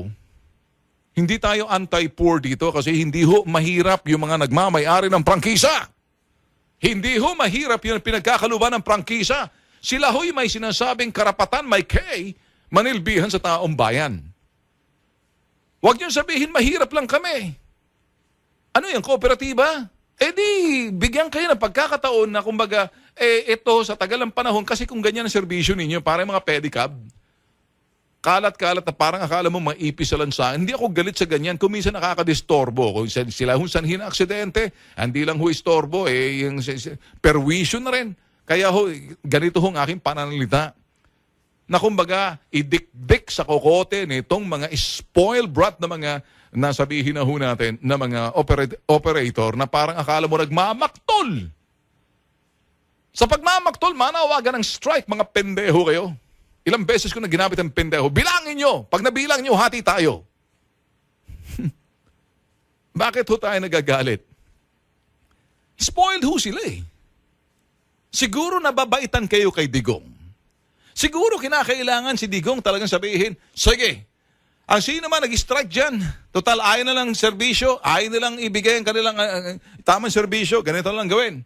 Hindi tayo anti-poor dito kasi hindi ho mahirap yung mga nagmamayari ng prangkisa. Hindi ho mahirap yung pinagkakaluban ng prangkisa. Sila ho'y may sinasabing karapatan, may manilbihan sa taong bayan. Huwag niyo sabihin, mahirap lang kami. Ano yung kooperatiba? Di, bigyan kayo ng pagkakataon na kumbaga, ito sa tagal ng panahon, kasi kung ganyan ang serbisyo ninyo, parang mga pedicab, kalat-kalat na parang akala mo maipis sa lansangan. Hindi ako galit sa ganyan. Kung minsan nakakadistorbo. Kung sila kung sanhin na aksidente, hindi lang ho istorbo, yung perwisyo na rin. Kaya ho, ganito hong aking pananalita. Na kumbaga, idikdik sa kokote nitong mga spoiled brat na mga, nasabihin na ho natin, na mga operator na parang akala mo nagmamaktol. Sa pagmamaktol, manawagan ng strike, mga pendeho kayo. Ilang beses ko na ginamit ang pendeho. Bilangin nyo! Pag nabilang nyo, hati tayo. Bakit ho tayo nagagalit? Spoiled ho sila eh. Siguro nababaitan kayo kay Digong. Siguro kinakailangan si Digong talagang sabihin, sige, ang sino man nag-strike dyan, total ayaw na lang serbisyo, ayaw nilang ibigay ang kanilang tamang serbisyo, ganito lang gawin.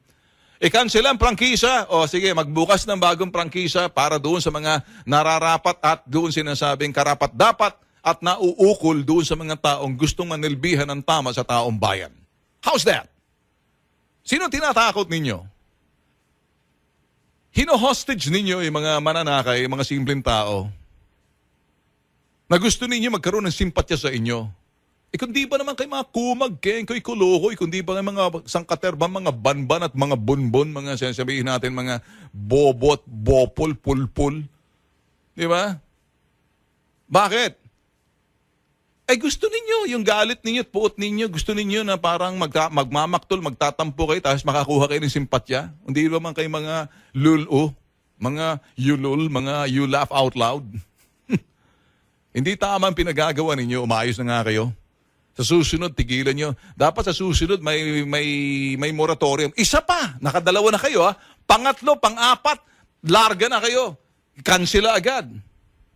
I-cancel ang prangkisa, o sige, magbukas ng bagong prangkisa para doon sa mga nararapat at doon sinasabing karapat-dapat at nauukol doon sa mga taong gustong manilbihan ng tama sa taong bayan. How's that? Sino tinatakot ninyo? Hino-hostage ninyo yung mga mananakay, mga simpleng tao na gusto ninyo magkaroon ng simpatya sa inyo. Kung di ba naman kayo mga kumag, kayo kulukoy, kung di ba kayo mga sangkaterba, mga banban at mga bunbon, mga sasabihin natin, mga bobot, bopol, pulpul. Di ba? Bakit? gusto ninyo, yung galit ninyo at puot ninyo, gusto ninyo na parang magmamaktol, magtatampo kayo, tapos makakuha kayo ng simpatya. Hindi naman kayo mga lulo, mga yulul, mga you laugh out loud. Hindi tama ang pinagagawa ninyo, umayos na nga kayo. Sa susunod, tigilan nyo. Dapat sa susunod, may moratorium. Isa pa, nakadalawa na kayo. Pangatlo, pang-apat, larga na kayo. Kansela agad.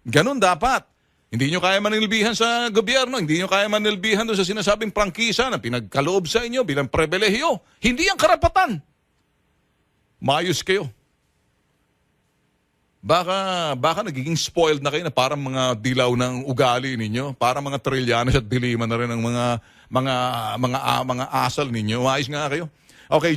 Ganun dapat. Hindi nyo kaya manilbihan sa gobyerno, hindi nyo kaya manilbihan doon sa sinasabing prangkisa na pinagkaloob sa inyo bilang pribilehiyo. Hindi ang karapatan. Maayos kayo. Baka nagiging spoiled na kayo na parang mga dilaw ng ugali ninyo, parang mga trilyanos at diliman na rin ng mga asal ninyo. Maayos nga kayo. Okay,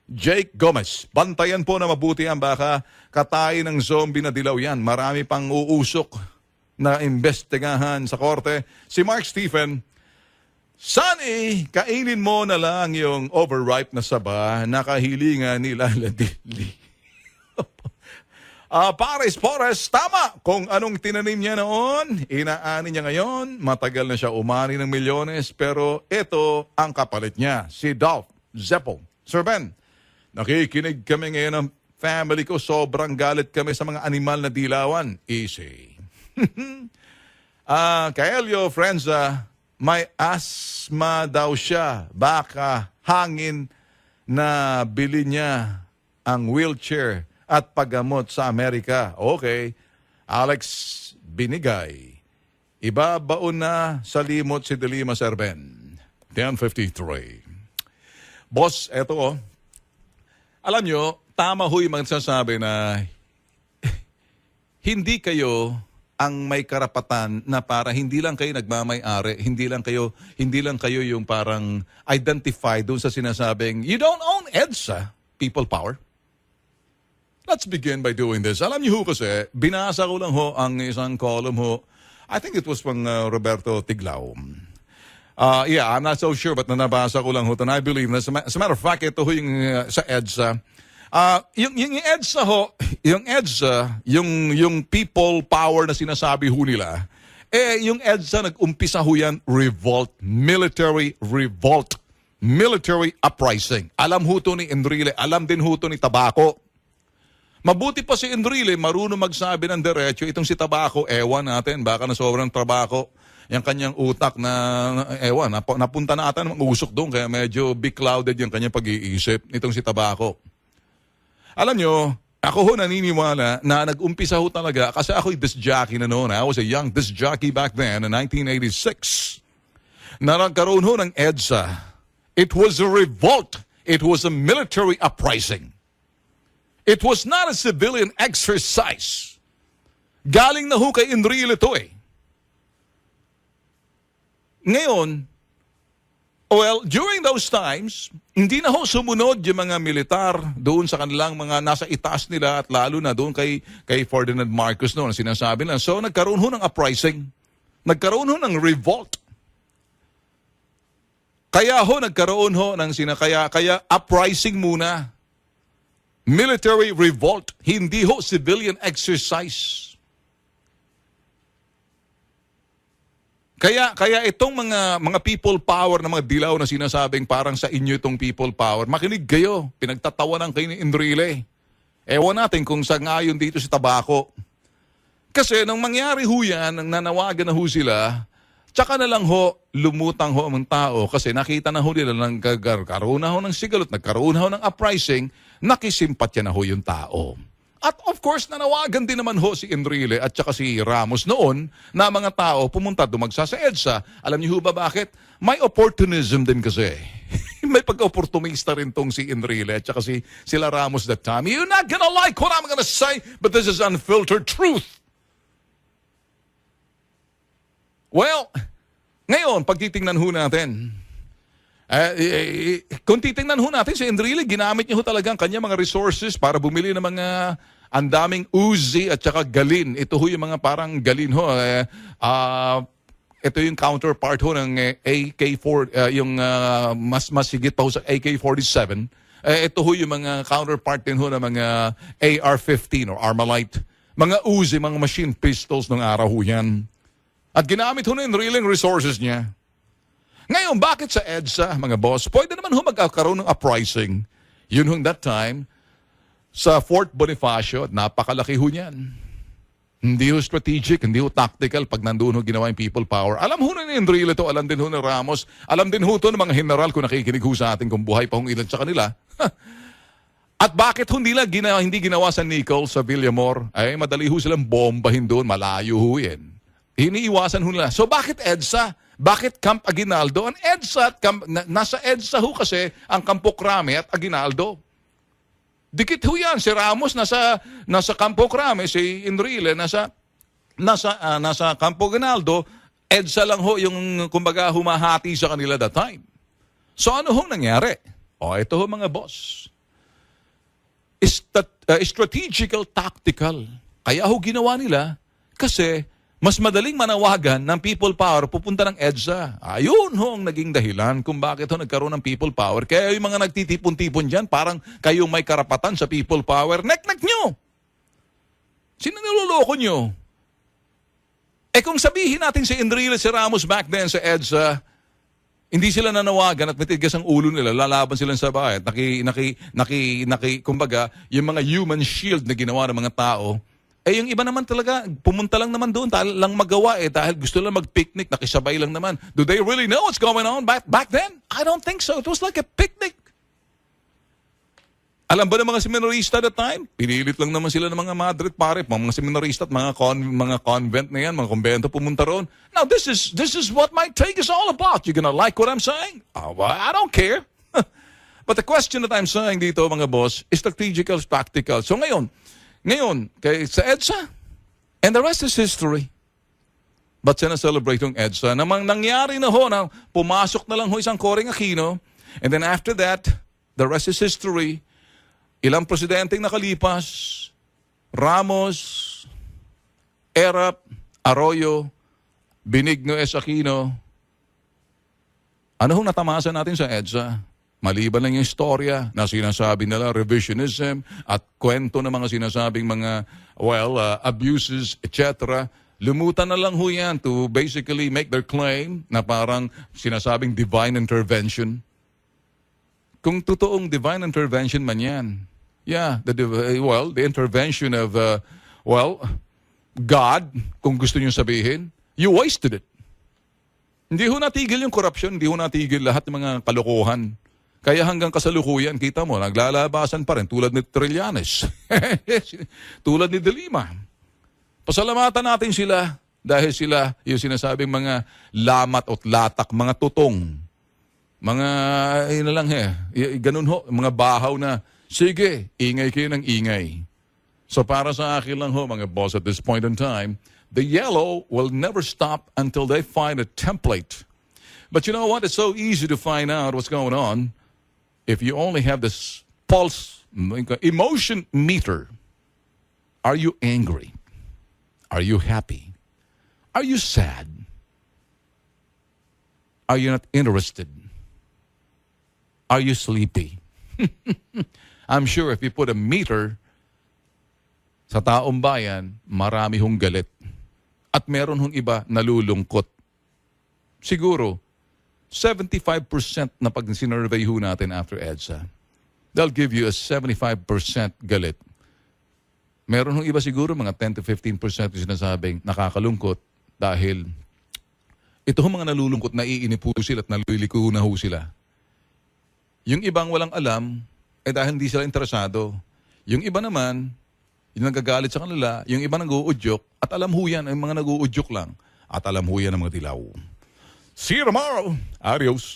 Jake Gomez. Bantayan po na mabuti yan. Baka katayin ng zombie na dilaw yan. Marami pang uusok na imbestigahan sa korte. Si Mark Stephen, Sunny, kainin mo na lang yung overripe na saba na kahilingan nila ladili. Pares, tama. Kung anong tinanim niya noon, inaani niya ngayon. Matagal na siya umani ng milyones, pero ito ang kapalit niya. Si Dolph Zeppo. Sir Ben, nakikinig kami ngayon ng family ko. Sobrang galit kami sa mga animal na dilawan. Easy. Kaelio Frenza, may asthma daw siya. Baka hangin na bili niya ang wheelchair at paggamot sa Amerika. Okay. Alex Binigay. Ibabaon na sa limot si Delima Serben. 10:53. Boss, eto alam nyo, tama ho'y magsasabi na hindi kayo ang may karapatan na para hindi lang kayo nagmamay-ari, hindi lang kayo yung parang identify doon sa sinasabing, you don't own EDSA, people power. Let's begin by doing this. Alam niyo ho kasi, binasa ko lang ho ang isang column ho. I think it was from Roberto Tiglao. Yeah, I'm not so sure but nabasa ko lang ho. And I believe, as a matter of fact, ito ho yung sa EDSA. Yung EDSA ho, yung people power na sinasabi ho nila, yung EDSA nag-umpisa ho yan, revolt, military uprising. Alam ho to ni Enrile, alam din ho to ni Tabaco. Mabuti pa si Enrile, marunong magsabi ng diretso. Itong si Tabaco, ewan natin, baka na sobrang Tabaco. Yung kanyang utak na, ewan, napunta na ata ng usok doon, kaya medyo beclouded yung kanyang pag-iisip. Itong si Tabaco. Alam nyo, ako ho naniniwala na nag-umpisa ho talaga, kasi ako'y disc jockey na noon. I was a young disc jockey back then in 1986. Na nagkaroon ho ng EDSA. It was a revolt. It was a military uprising. It was not a civilian exercise. Galing na ho kay Enrile ito eh. Ngayon, well, during those times, hindi na ho sumunod yung mga militar doon sa kanilang mga nasa itaas nila at lalo na doon kay Ferdinand Marcos noon, sinasabi lang. So, nagkaroon ho ng uprising. Nagkaroon ho ng revolt. Kaya ho, nagkaroon ho ng kaya uprising muna. Military revolt, hindi ho civilian exercise. Kaya itong mga people power na mga dilaw na sinasabing parang sa inyo itong people power, makinig kayo, pinagtatawanan kayo ni Enrile. Ewan natin kung sa ngayon dito si Tabaco. Kasi nang mangyari ho yan, nang nanawagan na ho sila, tsaka na lang ho, lumutang ho ang tao kasi nakita na ho nila nagkaroon na ho ng sigalot, nagkaroon na ho ng uprising, nakisimpatya na ho yung tao. At of course, nanawagan din naman ho si Enrile at saka si Ramos noon na mga tao pumunta dumagsa sa EDSA. Alam niyo ho ba bakit? May opportunism din kasi. May pag-opportunista rin tong si Enrile at saka sila Ramos that time. You're not gonna like what I'm gonna say, but this is unfiltered truth. Well, ngayon, pag titingnan ho natin, kung titingnan ho natin, si Enrile, ginamit niya ho talaga ang kanya mga resources para bumili ng mga andaming Uzi at saka Galin. Ito ho yung mga parang Galin ho. Ito yung counterpart ho ng AK-4, yung mas higit pa ho sa AK-47. Ito ho yung mga counterpart din ho ng mga AR-15 or Armalite. Mga Uzi, mga machine pistols ng araw ho yan. At ginamit ho na yung reeling resources niya. Ngayon, bakit sa EDSA, mga boss, pwede naman ho magkakaroon ng uprising. Yun ho that time, sa Fort Bonifacio, at napakalaki ho niyan. Hindi ho strategic, hindi ho tactical pag nandoon ho ginawa yung people power. Alam ho na ni Enrile to, alam din ho ni Ramos, alam din ho to ng mga general kung nakikinig ho sa atin kung buhay pa hong ilan sa kanila. At bakit hindi ginawa sa Nicol, sa Villamor? Ay, madali ho silang bombahin doon, malayo ho yan. Iniiwasan ho nila. So bakit EDSA? Bakit Camp Aguinaldo? Ang EDSA, nasa EDSA ho kasi ang Campo Crame at Aguinaldo. Dikit ho yan. Si Ramos nasa Campo Crame, si Enrile nasa Campo Aguinaldo. EDSA lang ho yung kumbaga humahati sa kanila that time. So ano ho nangyari? O ito ho mga boss. Strategical, tactical. Kaya ho ginawa nila kasi mas madaling manawagan ng people power pupunta ng EDSA. Ayun ho ang naging dahilan kung bakit ho nagkaroon ng people power. Kaya yung mga nagtitipon-tipon dyan, parang kayong may karapatan sa people power, nek-nek nyo! Sino niloloko nyo? Eh kung sabihin natin si Enrile, si Ramos back then sa EDSA, hindi sila nanawagan at matigas ang ulo nila, lalaban sila sa bahay. Kumbaga, yung mga human shield na ginawa ng mga tao, eh yung iba naman talaga, pumunta lang naman doon, lang magawa dahil gusto lang mag-picnic, nakisabay lang naman. Do they really know what's going on back then? I don't think so. It was like a picnic. Alam ba ng mga seminarista at that time? Pinilit lang naman sila ng mga Madrid pare, mga seminarista at mga convent na yan, mga kumbento pumunta roon. Now this is what my take is all about. You gonna like what I'm saying? Oh, well, I don't care. But the question that I'm saying dito mga boss is strategical, tactical. So ngayon, kay sa EDSA, and the rest is history. But sinaselebrate yung EDSA. Namang nangyari na ho, na pumasok na lang ho isang Coring Aquino, and then after that, the rest is history. Ilang presidenteng nakalipas, Ramos, Erap, Arroyo, Benigno S. Aquino. Ano hong natamasa natin sa EDSA? Maliban lang yung istorya na sinasabi nila, revisionism at kwento ng mga sinasabing mga, abuses, etc. Lumutan na lang ho yan to basically make their claim na parang sinasabing divine intervention. Kung totoong divine intervention man yan, yeah, the intervention of, God, kung gusto niyo sabihin, you wasted it. Hindi ho natigil yung corruption, hindi ho natigil lahat ng mga kalokohan. Kaya hanggang kasalukuyan, kita mo, naglalabasan pa rin tulad ni Trillanes. Tulad ni De Lima. Pasalamatan natin sila dahil sila yung sinasabing mga lamat at latak, mga tutong. Mga, ganun ho, mga bahaw na, sige, ingay kayo ng ingay. So para sa akin lang ho, mga boss, at this point in time, the yellow will never stop until they find a template. But you know what? It's so easy to find out what's going on. If you only have this pulse, emotion meter, are you angry? Are you happy? Are you sad? Are you not interested? Are you sleepy? I'm sure if you put a meter sa taong bayan, marami hong galit. At meron hong iba nalulungkot. Siguro, 75% na pag sinurvey ho natin after EDSA, they'll give you a 75% galit. Meron hong iba siguro mga 10 to 15% yung sinasabing nakakalungkot dahil ito hong mga nalulungkot, naiinip po sila at naluliko na ho sila. Yung ibang walang alam, dahil hindi sila interesado. Yung iba naman, yung nagagalit sa kanila, yung iba nag-uudyok, at alam ho yan, ang mga nag-uudyok lang, at alam ho yan ang mga dilaw. See you tomorrow. Adios.